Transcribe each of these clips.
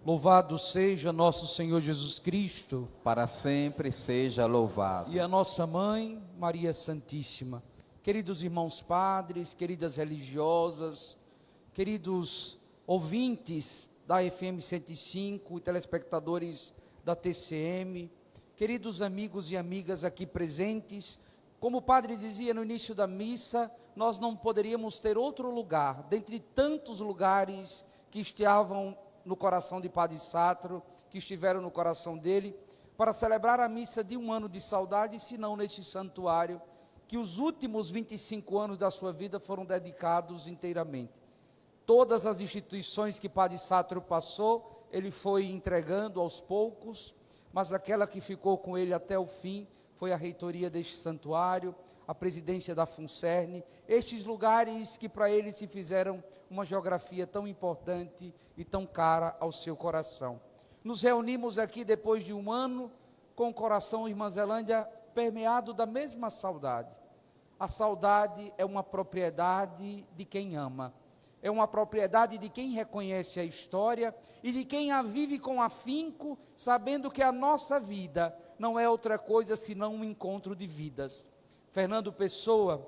Louvado seja nosso Senhor Jesus Cristo Para sempre seja louvado. e a nossa Mãe, Maria Santíssima. Queridos irmãos padres, queridas religiosas, queridos ouvintes da FM 105 e telespectadores da TCM, queridos amigos e amigas aqui presentes, como o padre dizia no início da missa, nós não poderíamos ter outro lugar, dentre tantos lugares que estavam no coração de Padre Sátiro, que estiveram no coração dele, para celebrar a missa de um ano de saudade, senão neste santuário, que os últimos 25 anos da sua vida foram dedicados inteiramente. Todas as instituições que Padre Sátiro passou, ele foi entregando aos poucos, mas aquela que ficou com ele até o fim foi a reitoria deste santuário, a presidência da FUNCERN, estes lugares que para ele se fizeram uma geografia tão importante e tão cara ao seu coração. Nos reunimos aqui depois de um ano, com o coração, irmã Zelândia, permeado da mesma saudade. A saudade é uma propriedade de quem ama, é uma propriedade de quem reconhece a história e de quem a vive com afinco, sabendo que a nossa vida não é outra coisa senão um encontro de vidas. Fernando Pessoa,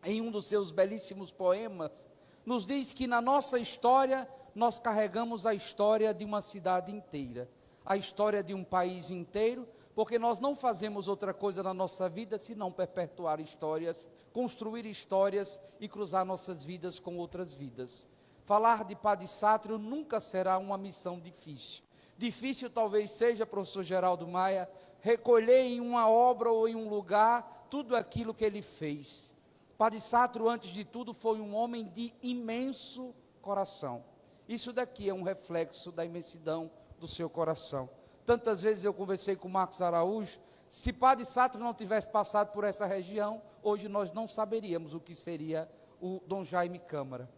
em um dos seus belíssimos poemas, nos diz que na nossa história nós carregamos a história de uma cidade inteira, a história de um país inteiro, porque nós não fazemos outra coisa na nossa vida senão perpetuar histórias, construir histórias e cruzar nossas vidas com outras vidas. Falar de Padre Sátiro nunca será uma missão difícil. Difícil talvez seja, professor Geraldo Maia, recolher em uma obra ou em um lugar tudo aquilo que ele fez. Padre Sátiro, antes de tudo, foi um homem de imenso coração. Isso daqui é um reflexo da imensidão do seu coração. Tantas vezes eu conversei com Marcos Araújo, se Padre Sátiro não tivesse passado por essa região, hoje nós não saberíamos o que seria o Dom Jaime Câmara.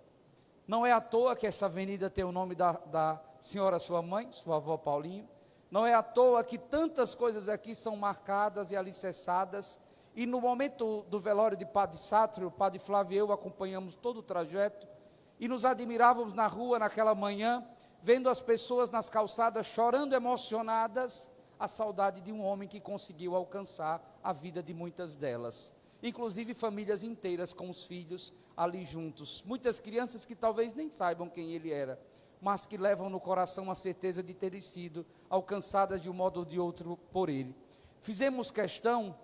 Não é à toa que essa avenida tem o nome da senhora sua mãe, sua avó Paulinho. Não é à toa que tantas coisas aqui são marcadas e alicerçadas. E no momento do velório de Padre Sátiro, o Padre Flávio e eu acompanhamos todo o trajeto e nos admirávamos na rua naquela manhã, vendo as pessoas nas calçadas chorando emocionadas, a saudade de um homem que conseguiu alcançar a vida de muitas delas. Inclusive famílias inteiras com os filhos ali juntos. Muitas crianças que talvez nem saibam quem ele era, mas que levam no coração a certeza de terem sido alcançadas de um modo ou de outro por ele. Fizemos questão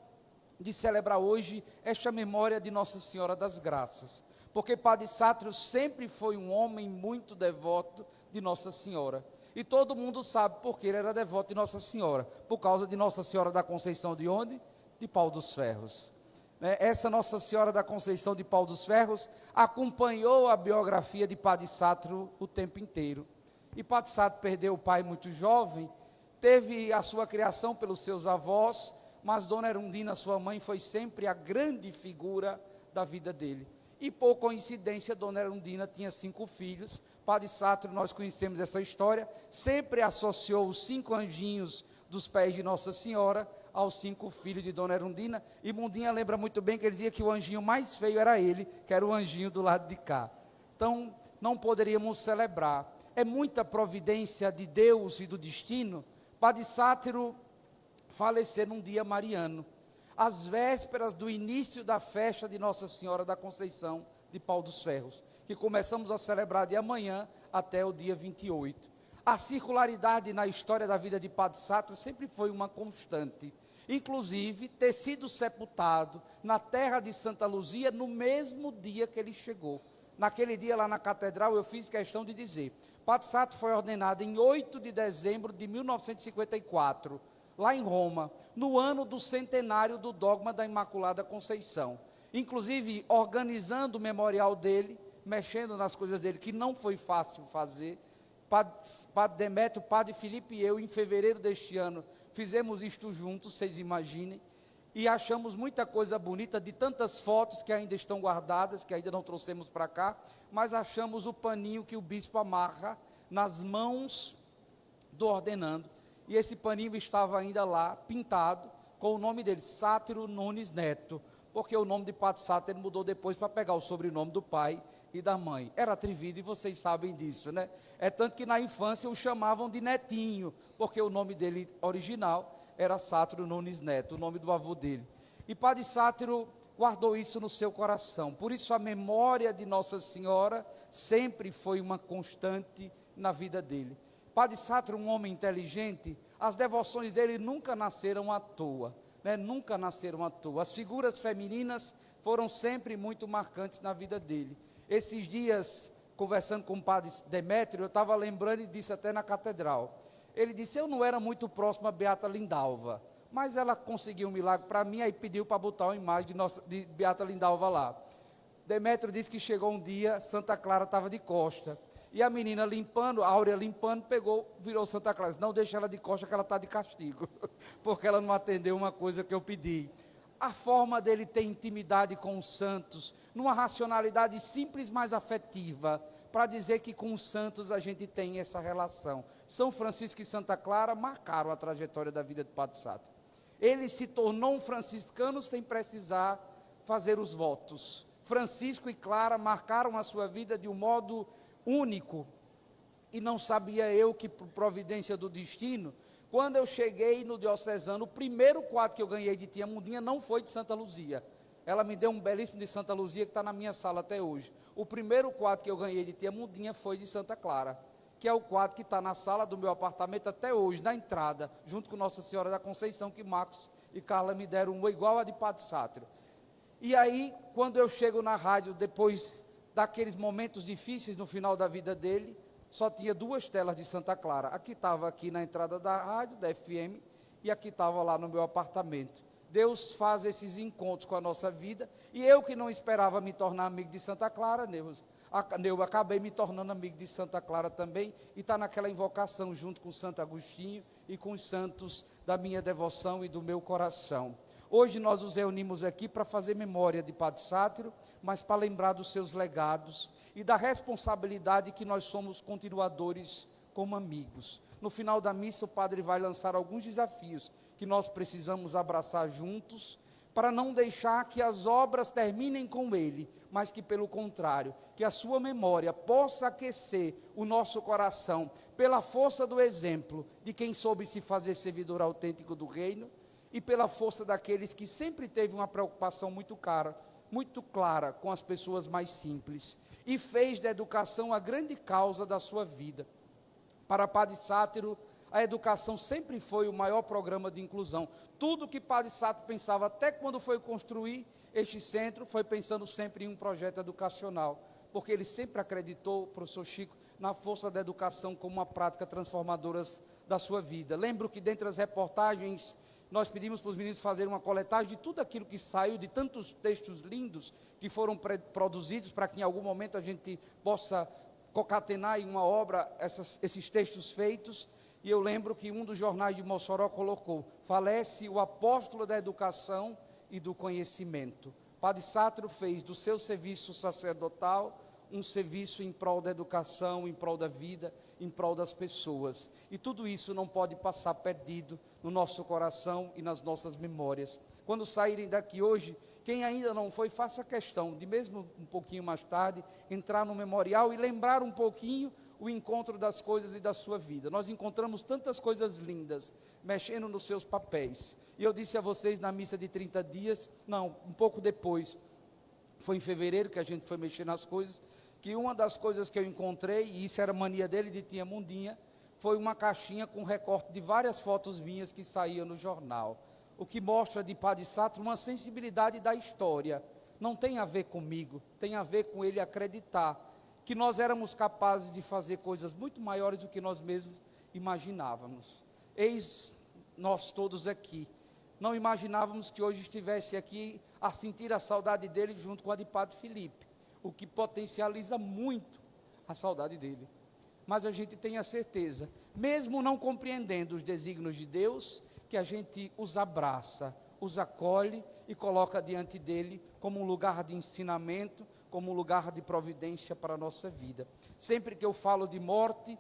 de celebrar hoje esta memória de Nossa Senhora das Graças, porque Padre Sátiro sempre foi um homem muito devoto de Nossa Senhora, e todo mundo sabe por que ele era devoto de Nossa Senhora, por causa de Nossa Senhora da Conceição de onde? De Pau dos Ferros. Essa Nossa Senhora da Conceição de Pau dos Ferros acompanhou a biografia de Padre Sátiro o tempo inteiro, e Padre Sátiro perdeu o pai muito jovem, teve a sua criação pelos seus avós, mas Dona Erundina, sua mãe, foi sempre a grande figura da vida dele. E por coincidência, Dona Erundina tinha 5 filhos. Padre Sátiro, nós conhecemos essa história, sempre associou os 5 anjinhos dos pés de Nossa Senhora aos 5 filhos de Dona Erundina. E Mundinha lembra muito bem que ele dizia que o anjinho mais feio era ele, que era o anjinho do lado de cá. Então, não poderíamos celebrar. É muita providência de Deus e do destino. Padre Sátiro falecer num dia mariano, às vésperas do início da festa de Nossa Senhora da Conceição de Pau dos Ferros, que começamos a celebrar de amanhã até o dia 28. A circularidade na história da vida de Padre Sátiro sempre foi uma constante, inclusive ter sido sepultado na terra de Santa Luzia no mesmo dia que ele chegou. Naquele dia lá na catedral eu fiz questão de dizer, Padre Sátiro foi ordenado em 8 de dezembro de 1954, lá em Roma, no ano do centenário do dogma da Imaculada Conceição, inclusive organizando o memorial dele, mexendo nas coisas dele, que não foi fácil fazer. Padre Demétrio, Padre Felipe e eu, em fevereiro deste ano, fizemos isto juntos, vocês imaginem, e achamos muita coisa bonita, de tantas fotos que ainda estão guardadas, que ainda não trouxemos para cá, mas achamos o paninho que o bispo amarra nas mãos do ordenando, e esse paninho estava ainda lá, pintado, com o nome dele, Sátiro Nunes Neto, porque o nome de Padre Sátiro ele mudou depois para pegar o sobrenome do pai, e da mãe. Era atrevido e vocês sabem disso, né? É tanto que na infância o chamavam de Netinho, porque o nome dele original era Sátiro Nunes Neto, o nome do avô dele. E Padre Sátiro guardou isso no seu coração. Por isso a memória de Nossa Senhora sempre foi uma constante na vida dele. Padre Sátiro, um homem inteligente, as devoções dele nunca nasceram à toa, né? Nunca nasceram à toa. As figuras femininas foram sempre muito marcantes na vida dele. Esses dias, conversando com o padre Demétrio, eu estava lembrando e disse até na catedral. Ele disse, eu não era muito próximo a Beata Lindalva, mas ela conseguiu um milagre para mim, aí pediu para botar uma imagem de Beata Lindalva lá. Demétrio disse que chegou um dia, Santa Clara estava de costa, e a menina limpando, a Áurea limpando, pegou, virou Santa Clara, disse, não deixa ela de costa que ela está de castigo, porque ela não atendeu uma coisa que eu pedi. A forma dele ter intimidade com os santos, numa racionalidade simples, mas afetiva, para dizer que com os santos a gente tem essa relação. São Francisco e Santa Clara marcaram a trajetória da vida de Padre Sátiro. Ele se tornou um franciscano sem precisar fazer os votos. Francisco e Clara marcaram a sua vida de um modo único, e não sabia eu que, por providência do destino, quando eu cheguei no diocesano, o primeiro quadro que eu ganhei de Tia Mundinha não foi de Santa Luzia. Ela me deu um belíssimo de Santa Luzia que está na minha sala até hoje. O primeiro quadro que eu ganhei de Tia Mundinha foi de Santa Clara, que é o quadro que está na sala do meu apartamento até hoje, na entrada, junto com Nossa Senhora da Conceição, que Marcos e Carla me deram uma igual a de Padre Sátiro. E aí, quando eu chego na rádio, depois daqueles momentos difíceis no final da vida dele, só tinha duas telas de Santa Clara. Aqui estava aqui na entrada da rádio, da FM, e aqui estava lá no meu apartamento. Deus faz esses encontros com a nossa vida, e eu que não esperava me tornar amigo de Santa Clara, eu acabei me tornando amigo de Santa Clara também, e está naquela invocação junto com Santo Agostinho e com os santos da minha devoção e do meu coração. Hoje nós nos reunimos aqui para fazer memória de Padre Sátiro, mas para lembrar dos seus legados e da responsabilidade que nós somos continuadores como amigos. No final da missa, o padre vai lançar alguns desafios que nós precisamos abraçar juntos, para não deixar que as obras terminem com ele, mas que, pelo contrário, que a sua memória possa aquecer o nosso coração, pela força do exemplo de quem soube se fazer servidor autêntico do reino, e pela força daqueles que sempre teve uma preocupação muito clara com as pessoas mais simples, e fez da educação a grande causa da sua vida. Para Padre Sátiro, a educação sempre foi o maior programa de inclusão. Tudo que Padre Sátiro pensava, até quando foi construir este centro, foi pensando sempre em um projeto educacional, porque ele sempre acreditou, professor Chico, na força da educação como uma prática transformadora da sua vida. Lembro que dentre as reportagens, nós pedimos para os meninos fazerem uma coletagem de tudo aquilo que saiu, de tantos textos lindos que foram produzidos, para que em algum momento a gente possa concatenar em uma obra esses textos feitos. E eu lembro que um dos jornais de Mossoró colocou: falece o apóstolo da educação e do conhecimento. Padre Sátiro fez do seu serviço sacerdotal um serviço em prol da educação, em prol da vida, em prol das pessoas. E tudo isso não pode passar perdido no nosso coração e nas nossas memórias. Quando saírem daqui hoje, quem ainda não foi, faça questão de, mesmo um pouquinho mais tarde, entrar no memorial e lembrar um pouquinho o encontro das coisas e da sua vida. Nós encontramos tantas coisas lindas, mexendo nos seus papéis. E eu disse a vocês na missa de 30 dias, não, um pouco depois, foi em fevereiro que a gente foi mexer nas coisas, que uma das coisas que eu encontrei, e isso era mania dele de Tia Mundinha, foi uma caixinha com recorte de várias fotos minhas que saíam no jornal. O que mostra de Padre Sátiro uma sensibilidade da história. Não tem a ver comigo, tem a ver com ele acreditar que nós éramos capazes de fazer coisas muito maiores do que nós mesmos imaginávamos. Eis nós todos aqui. Não imaginávamos que hoje estivesse aqui a sentir a saudade dele junto com a de Padre Felipe, o que potencializa muito a saudade dele. Mas a gente tem a certeza, mesmo não compreendendo os desígnios de Deus, que a gente os abraça, os acolhe e coloca diante dele como um lugar de ensinamento, como um lugar de providência para a nossa vida. Sempre que eu falo de morte,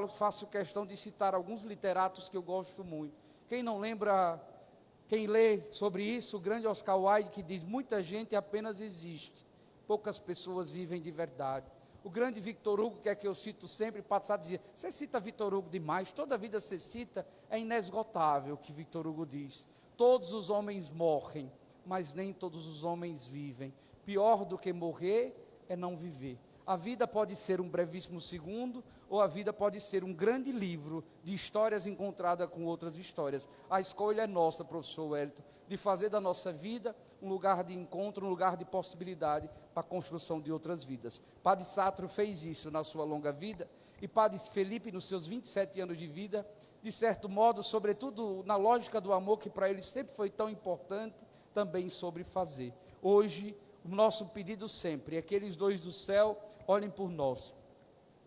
faço questão de citar alguns literatos que eu gosto muito. Quem não lembra, quem lê sobre isso, o grande Oscar Wilde, que diz: muita gente apenas existe, poucas pessoas vivem de verdade. O grande Victor Hugo, que é que eu cito sempre, Padre Sá dizia, você cita Victor Hugo demais, toda vida você cita, é inesgotável o que Victor Hugo diz. Todos os homens morrem, mas nem todos os homens vivem. Pior do que morrer é não viver. A vida pode ser um brevíssimo segundo, ou a vida pode ser um grande livro de histórias encontradas com outras histórias. A escolha é nossa, professor Wellington, de fazer da nossa vida um lugar de encontro, um lugar de possibilidade para a construção de outras vidas. Padre Sátiro fez isso na sua longa vida, e Padre Felipe, nos seus 27 anos de vida, de certo modo, sobretudo na lógica do amor, que para ele sempre foi tão importante, também sobre fazer. Hoje, o nosso pedido sempre é que eles dois do céu olhem por nós.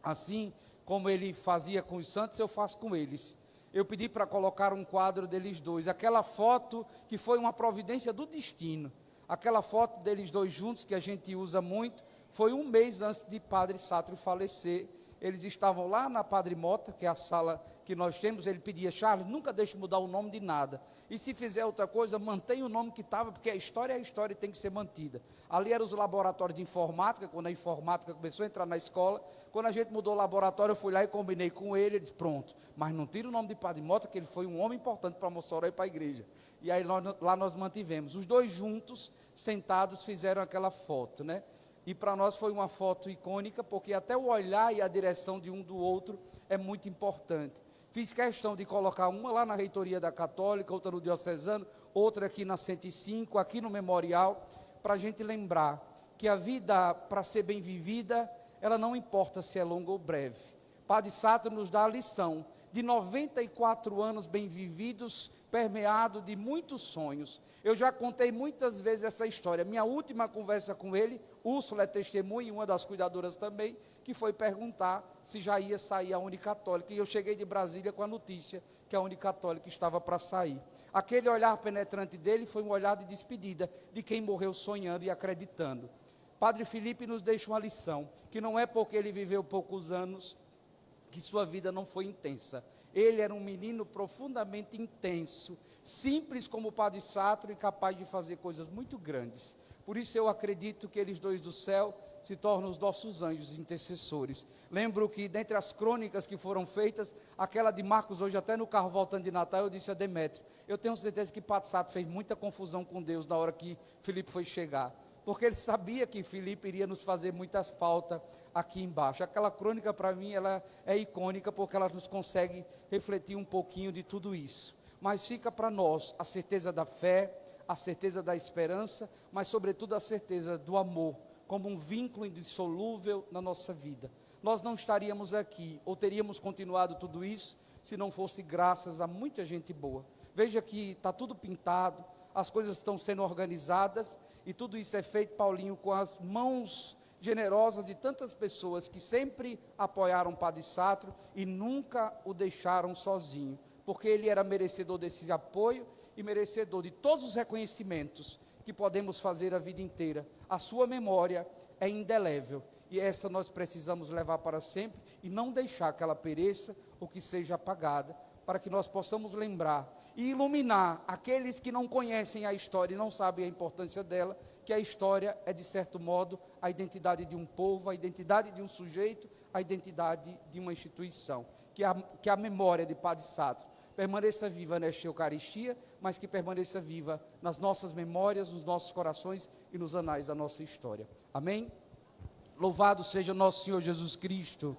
Assim como ele fazia com os santos, eu faço com eles. Eu pedi para colocar um quadro deles dois, aquela foto que foi uma providência do destino, aquela foto deles dois juntos, que a gente usa muito, foi um mês antes de Padre Sátiro falecer. Eles estavam lá na Padre Mota, que é a sala que nós temos. Ele pedia, Charles, nunca deixe mudar o nome de nada, e se fizer outra coisa, mantenha o nome que estava, porque a história é a história e tem que ser mantida. Ali eram os laboratórios de informática, quando a informática começou a entrar na escola. Quando a gente mudou o laboratório, eu fui lá e combinei com ele, ele disse, pronto, mas não tira o nome de Padre Mota, que ele foi um homem importante para Mossoró e para a igreja. E aí lá nós mantivemos, os dois juntos, sentados, fizeram aquela foto, né? E para nós foi uma foto icônica, porque até o olhar e a direção de um do outro é muito importante. Fiz questão de colocar uma lá na reitoria da Católica, outra no Diocesano, outra aqui na 105, aqui no Memorial, para a gente lembrar que a vida, para ser bem vivida, ela não importa se é longa ou breve. Padre Sátiro nos dá a lição de 94 anos bem vividos, permeado de muitos sonhos. Eu já contei muitas vezes essa história. Minha última conversa com ele, Úrsula é testemunha, uma das cuidadoras também, que foi perguntar se já ia sair a Unicatólica. E eu cheguei de Brasília com a notícia que a Unicatólica estava para sair. Aquele olhar penetrante dele foi um olhar de despedida de quem morreu sonhando e acreditando. Padre Felipe nos deixa uma lição, que não é porque ele viveu poucos anos que sua vida não foi intensa. Ele era um menino profundamente intenso, simples como o Padre Sátiro e capaz de fazer coisas muito grandes. Por isso eu acredito que eles dois do céu se tornam os nossos anjos intercessores. Lembro que dentre as crônicas que foram feitas, aquela de Marcos, hoje até no carro voltando de Natal, eu disse a Demétrio, eu tenho certeza que Padre Sátiro fez muita confusão com Deus na hora que Felipe foi chegar, porque ele sabia que Felipe iria nos fazer muita falta aqui embaixo. Aquela crônica, para mim, ela é icônica, porque ela nos consegue refletir um pouquinho de tudo isso. Mas fica para nós a certeza da fé, a certeza da esperança, mas sobretudo a certeza do amor, como um vínculo indissolúvel na nossa vida. Nós não estaríamos aqui, ou teríamos continuado tudo isso, se não fosse graças a muita gente boa. Veja que está tudo pintado, as coisas estão sendo organizadas, e tudo isso é feito, Paulinho, com as mãos generosas de tantas pessoas que sempre apoiaram Padre Sátiro e nunca o deixaram sozinho, porque ele era merecedor desse apoio e merecedor de todos os reconhecimentos que podemos fazer a vida inteira. A sua memória é indelével, e essa nós precisamos levar para sempre e não deixar que ela pereça ou que seja apagada, para que nós possamos lembrar e iluminar aqueles que não conhecem a história e não sabem a importância dela, que a história é, de certo modo, a identidade de um povo, a identidade de um sujeito, a identidade de uma instituição. Que a memória de Padre Sátiro permaneça viva nesta Eucaristia, mas que permaneça viva nas nossas memórias, nos nossos corações e nos anais da nossa história. Amém? Louvado seja nosso Senhor Jesus Cristo.